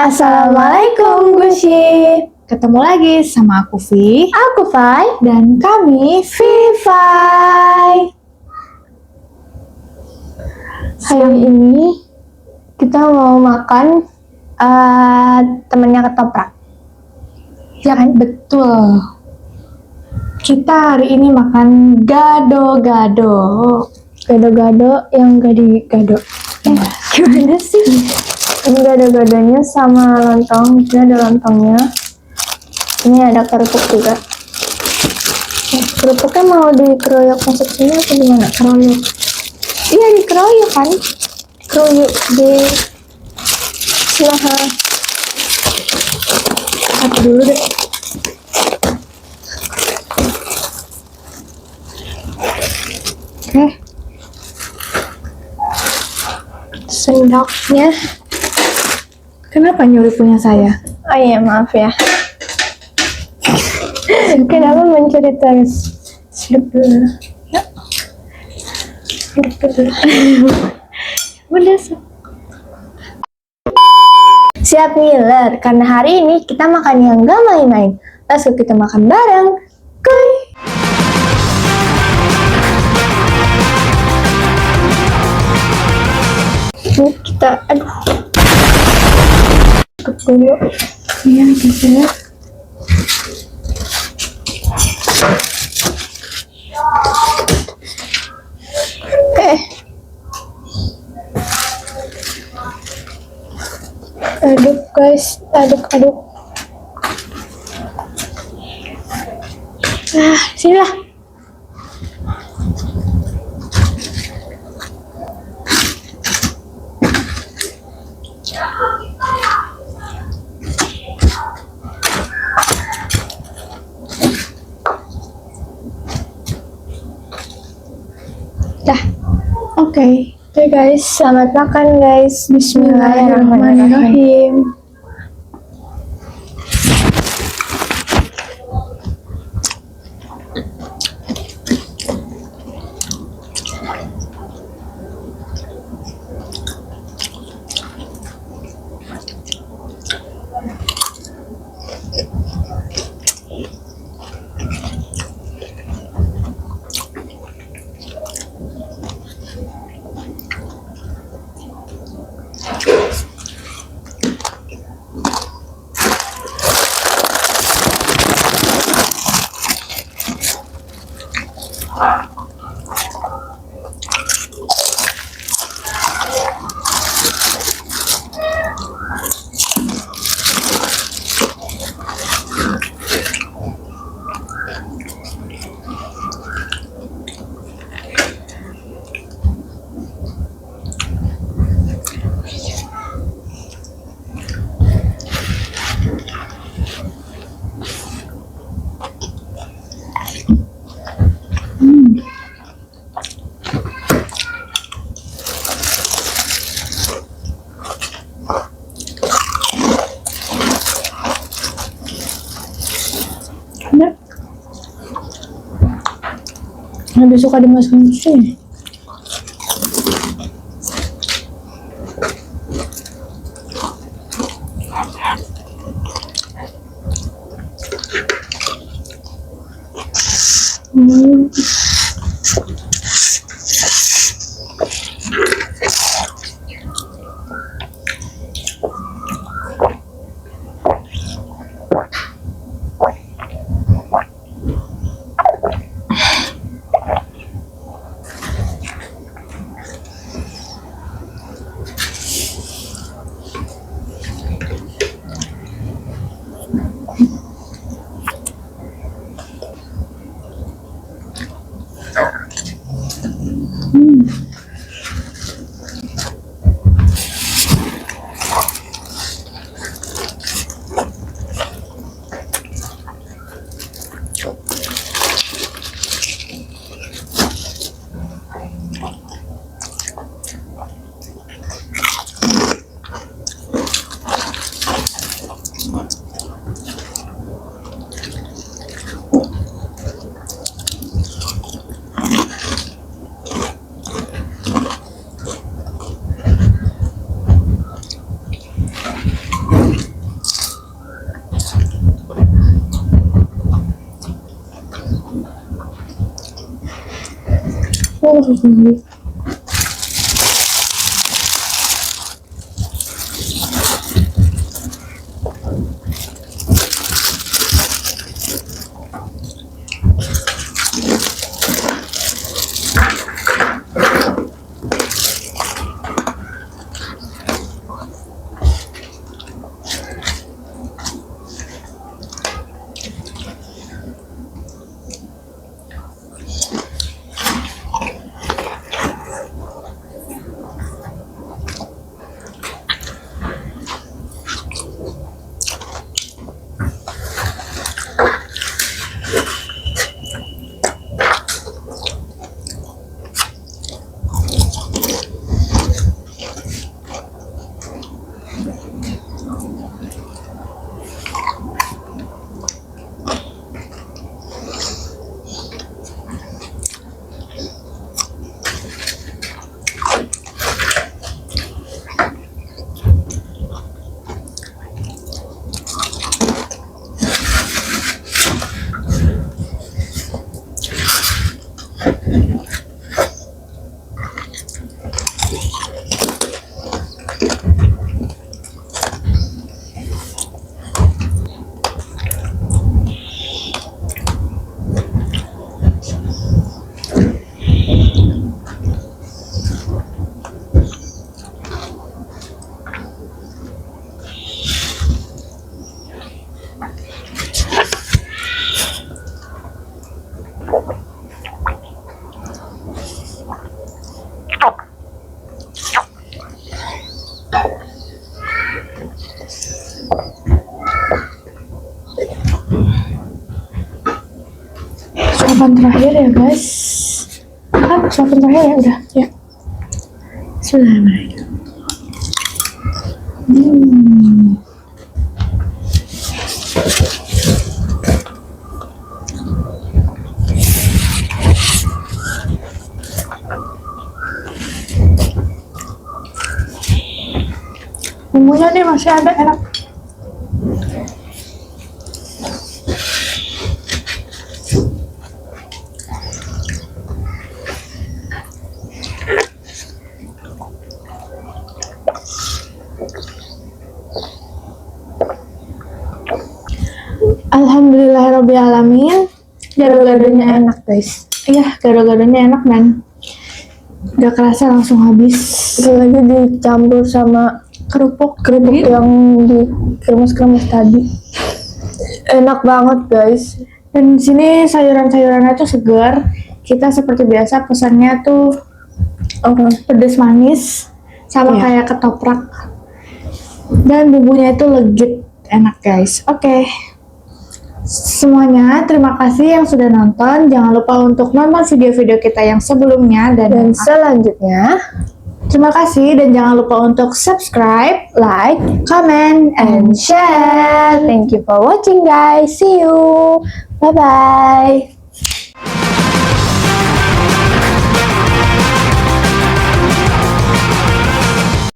Assalamualaikum Gushi. Ketemu lagi sama aku Vi. Aku Fai. Dan kami Vivai. Hari ini kita mau makan temennya ketoprak. Ya kan? Betul. Kita hari ini makan gado-gado. Gado-gado yang gado-gado. Gimana sih? Ini gado-gadonya sama lontong. Ini ada lontongnya. Ini ada kerupuk juga. Kerupuknya mau dikeroyok masuk sini atau gimana? Keroyok. Iya dikeroyok kan? Keroyok di sini. Cut dulu deh. Oke. Sendoknya. Kenapa nyuri punya saya? Oh iya maaf ya. Kenapa mencuri terus? Sedep dulu. Ya. Udah siap ngiler karena hari ini kita makan yang gak main-main. Langsung kita makan bareng. Kuy. Ini kita tutup dulu. Iya, gitu. Oke. Aduk guys, aduk. Sini lah. Dah. Oke. Oke guys, selamat makan guys. Bismillahirrahmanirrahim. Lebih suka dimasukin ke sini. Suapan terakhir ya guys. Suapan terakhir ya udah ya. Bismillahirrahmanirrahim. Bumbunya nih masih ada, enak. Alhamdulillahirrabbilalamin. Gado-gadonya enak guys. Iya, gado-gadonya enak dan gak kerasa langsung habis. Lagi dicampur sama kerupuk yang dikremes-kremes tadi. Enak banget guys. Dan di sini sayuran-sayurannya tuh segar. Kita seperti biasa pesannya tuh pedas manis sama kayak ketoprak. Dan bumbunya itu legit enak guys. Oke. Semuanya terima kasih yang sudah nonton. Jangan lupa untuk nonton video-video kita yang sebelumnya Dan selanjutnya, terima kasih dan jangan lupa untuk subscribe, like, comment, and share. Thank you for watching guys. See you. Bye-bye.